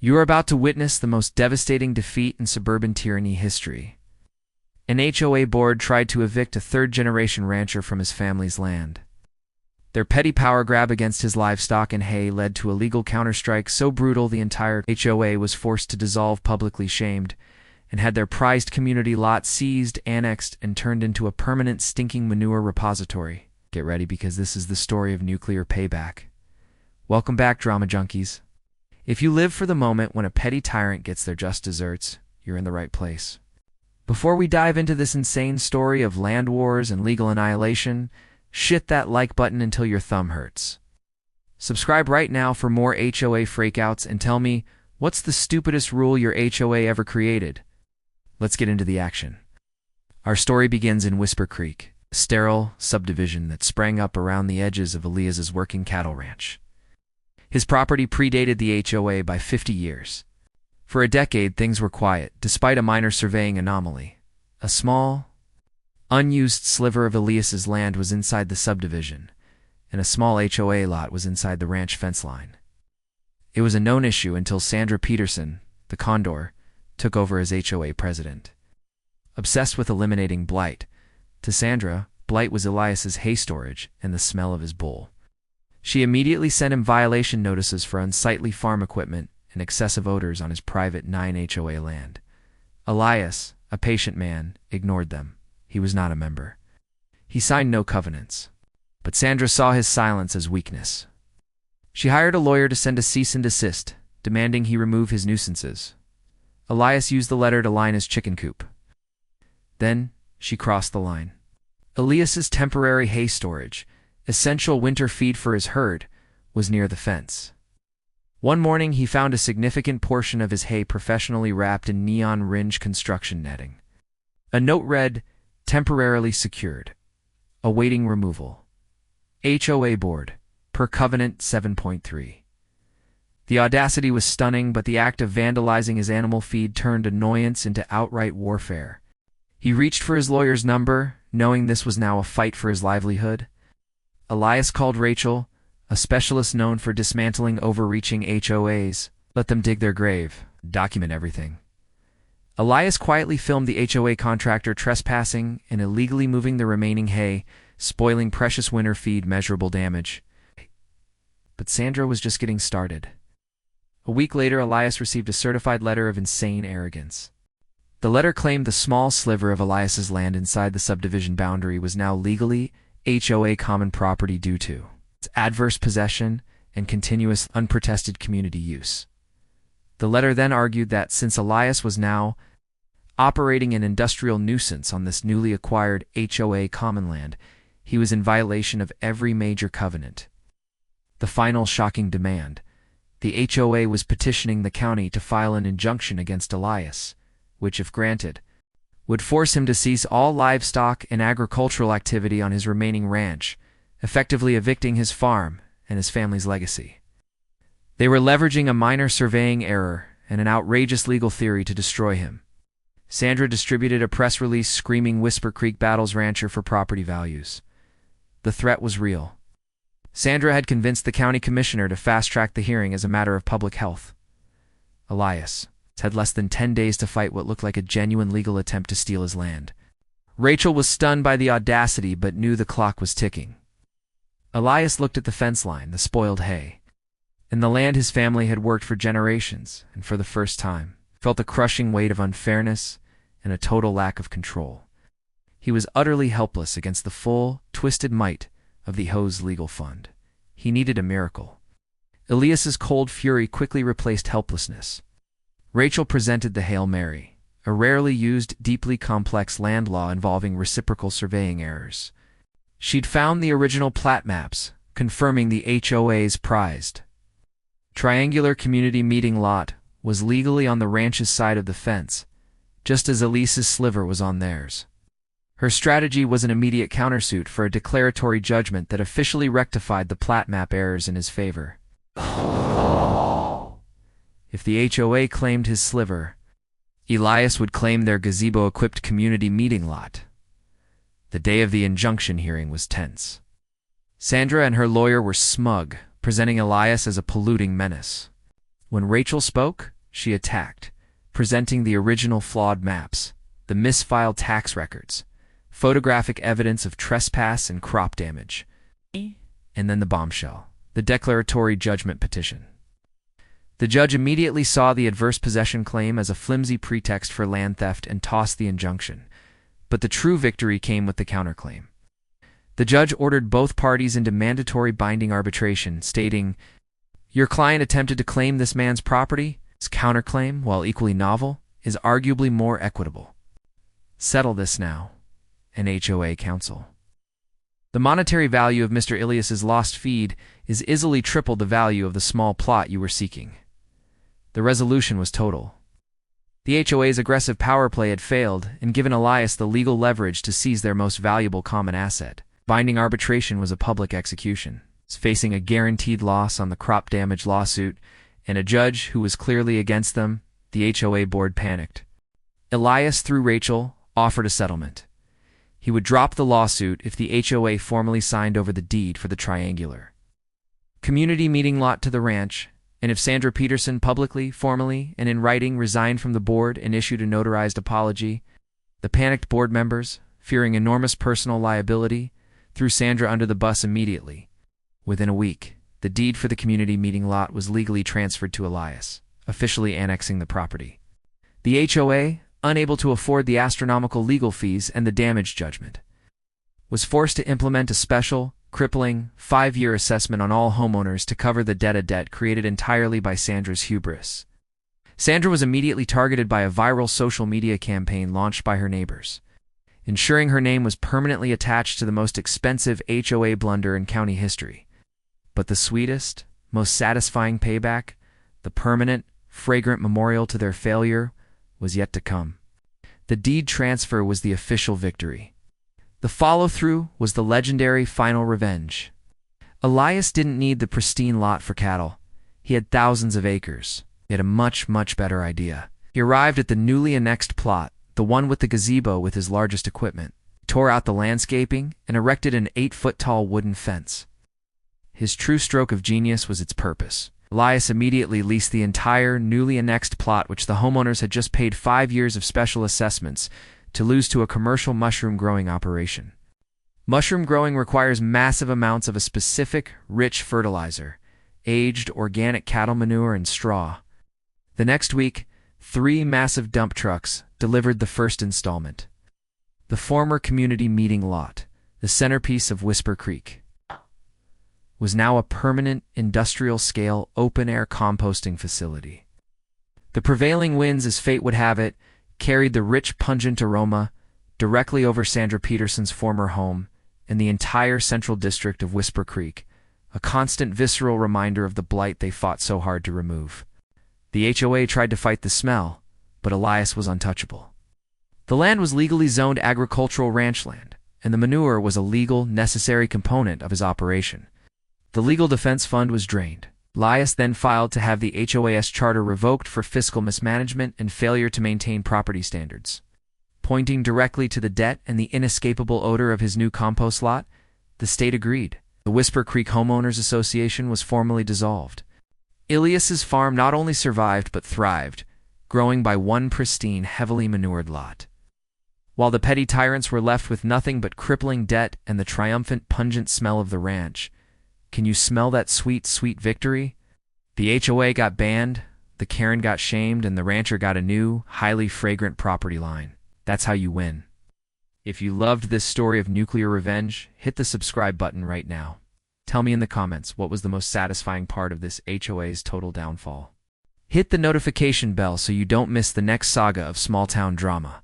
You are about to witness the most devastating defeat in suburban tyranny history. An HOA board tried to evict a third-generation rancher from his family's land. Their petty power grab against his livestock and hay led to a legal counterstrike so brutal the entire HOA was forced to dissolve, publicly shamed, and had their prized community lot seized, annexed, and turned into a permanent stinking manure repository. Get ready, because this is the story of nuclear payback. Welcome back, drama junkies. If you live for the moment when a petty tyrant gets their just desserts, you're in the right place. Before we dive into this insane story of land wars and legal annihilation, hit that like button until your thumb hurts. Subscribe right now for more HOA freakouts and tell me, what's the stupidest rule your HOA ever created? Let's get into the action. Our story begins in Whisper Creek, a sterile subdivision that sprang up around the edges of Elias's working cattle ranch. His property predated the HOA by 50 years. For a decade, things were quiet, despite a minor surveying anomaly. A small, unused sliver of Elias's land was inside the subdivision, and a small HOA lot was inside the ranch fence line. It was a known issue until Sandra Peterson, the Condor, took over as HOA president. Obsessed with eliminating blight, to Sandra, blight was Elias's hay storage and the smell of his bull. She immediately sent him violation notices for unsightly farm equipment and excessive odors on his private 9 HOA land. Elias, a patient man, ignored them. He was not a member. He signed no covenants. But Sandra saw his silence as weakness. She hired a lawyer to send a cease and desist, demanding he remove his nuisances. Elias used the letter to line his chicken coop. Then she crossed the line. Elias's temporary hay storage, essential winter feed for his herd, was near the fence. One morning he found a significant portion of his hay professionally wrapped in neon-ringed construction netting. A note read, "Temporarily secured. Awaiting removal. HOA board. Per covenant 7.3. The audacity was stunning, but the act of vandalizing his animal feed turned annoyance into outright warfare. He reached for his lawyer's number, knowing this was now a fight for his livelihood. Elias called Rachel, a specialist known for dismantling overreaching HOAs. Let them dig their grave. Document everything. Elias quietly filmed the HOA contractor trespassing and illegally moving the remaining hay, spoiling precious winter feed, measurable damage. But Sandra was just getting started. A week later, Elias received a certified letter of insane arrogance. The letter claimed the small sliver of Elias's land inside the subdivision boundary was now legally HOA common property due to its adverse possession and continuous unprotested community use. The letter then argued that since Elias was now operating an industrial nuisance on this newly acquired HOA common land, he was in violation of every major covenant. The final shocking demand: the HOA was petitioning the county to file an injunction against Elias, which, if granted, would force him to cease all livestock and agricultural activity on his remaining ranch, effectively evicting his farm and his family's legacy. They were leveraging a minor surveying error and an outrageous legal theory to destroy him. Sandra distributed a press release screaming Whisper Creek battles rancher for property values. The threat was real. Sandra had convinced the county commissioner to fast-track the hearing as a matter of public health. Elias had less than 10 days to fight what looked like a genuine legal attempt to steal his land. Rachel was stunned by the audacity but knew the clock was ticking. Elias looked at the fence line, the spoiled hay, and the land his family had worked for generations, and for the first time felt the crushing weight of unfairness and a total lack of control. He was utterly helpless against the full, twisted might of the HOA's legal fund. He needed a miracle. Elias's cold fury quickly replaced helplessness. Rachel presented the Hail Mary, a rarely used, deeply complex land law involving reciprocal surveying errors. She'd found the original plat maps, confirming the HOA's prized triangular community meeting lot was legally on the ranch's side of the fence, just as Elias's sliver was on theirs. Her strategy was an immediate countersuit for a declaratory judgment that officially rectified the plat map errors in his favor. If the HOA claimed his sliver, Elias would claim their gazebo-equipped community meeting lot. The day of the injunction hearing was tense. Sandra and her lawyer were smug, presenting Elias as a polluting menace. When Rachel spoke, she attacked, presenting the original flawed maps, the misfiled tax records, photographic evidence of trespass and crop damage, and then the bombshell, the declaratory judgment petition. The judge immediately saw the adverse possession claim as a flimsy pretext for land theft and tossed the injunction, but the true victory came with the counterclaim. The judge ordered both parties into mandatory binding arbitration, stating, "Your client attempted to claim this man's property. His counterclaim, while equally novel, is arguably more equitable. Settle this now." An HOA counsel. The monetary value of Mr. Ilias's lost feed is easily triple the value of the small plot you were seeking. The resolution was total. The HOA's aggressive power play had failed and given Elias the legal leverage to seize their most valuable common asset. Binding arbitration was a public execution, facing a guaranteed loss on the crop damage lawsuit, and a judge who was clearly against them. The HOA board panicked. Elias, through Rachel, offered a settlement. He would drop the lawsuit if the HOA formally signed over the deed for the triangular community meeting lot to the ranch, and if Sandra Peterson publicly, formally, and in writing resigned from the board and issued a notarized apology. The panicked board members, fearing enormous personal liability, threw Sandra under the bus immediately. Within a week, the deed for the community meeting lot was legally transferred to Elias, officially annexing the property. The HOA, unable to afford the astronomical legal fees and the damage judgment, was forced to implement a special, crippling, 5-year assessment on all homeowners to cover the debt created entirely by Sandra's hubris. Sandra was immediately targeted by a viral social media campaign launched by her neighbors, ensuring her name was permanently attached to the most expensive HOA blunder in county history. But the sweetest, most satisfying payback, the permanent, fragrant memorial to their failure, was yet to come. The deed transfer was the official victory. The follow-through was the legendary final revenge. Elias didn't need the pristine lot for cattle. He had thousands of acres. He had a much, much better idea. He arrived at the newly annexed plot, the one with the gazebo with his largest equipment, tore out the landscaping, and erected an 8-foot-tall wooden fence. His true stroke of genius was its purpose. Elias immediately leased the entire newly annexed plot, which the homeowners had just paid 5 years of special assessments to lose, to a commercial mushroom growing operation. Mushroom growing requires massive amounts of a specific, rich fertilizer, aged organic cattle manure, and straw. The next week, 3 massive dump trucks delivered the first installment. The former community meeting lot, the centerpiece of Whisper Creek, was now a permanent, industrial-scale, open-air composting facility. The prevailing winds, as fate would have it, carried the rich, pungent aroma directly over Sandra Peterson's former home and the entire central district of Whisper Creek, a constant visceral reminder of the blight they fought so hard to remove. The HOA tried to fight the smell, but Elias was untouchable. The land was legally zoned agricultural ranch land, and the manure was a legal, necessary component of his operation. The legal defense fund was drained. Elias then filed to have the HOA's charter revoked for fiscal mismanagement and failure to maintain property standards. Pointing directly to the debt and the inescapable odor of his new compost lot, the state agreed. The Whisper Creek Homeowners Association was formally dissolved. Ilias's farm not only survived but thrived, growing by one pristine, heavily manured lot. While the petty tyrants were left with nothing but crippling debt and the triumphant, pungent smell of the ranch. Can you smell that sweet, sweet victory? The HOA got banned, the Karen got shamed, and the rancher got a new, highly fragrant property line. That's how you win. If you loved this story of nuclear revenge, hit the subscribe button right now. Tell me in the comments what was the most satisfying part of this HOA's total downfall. Hit the notification bell so you don't miss the next saga of small-town drama.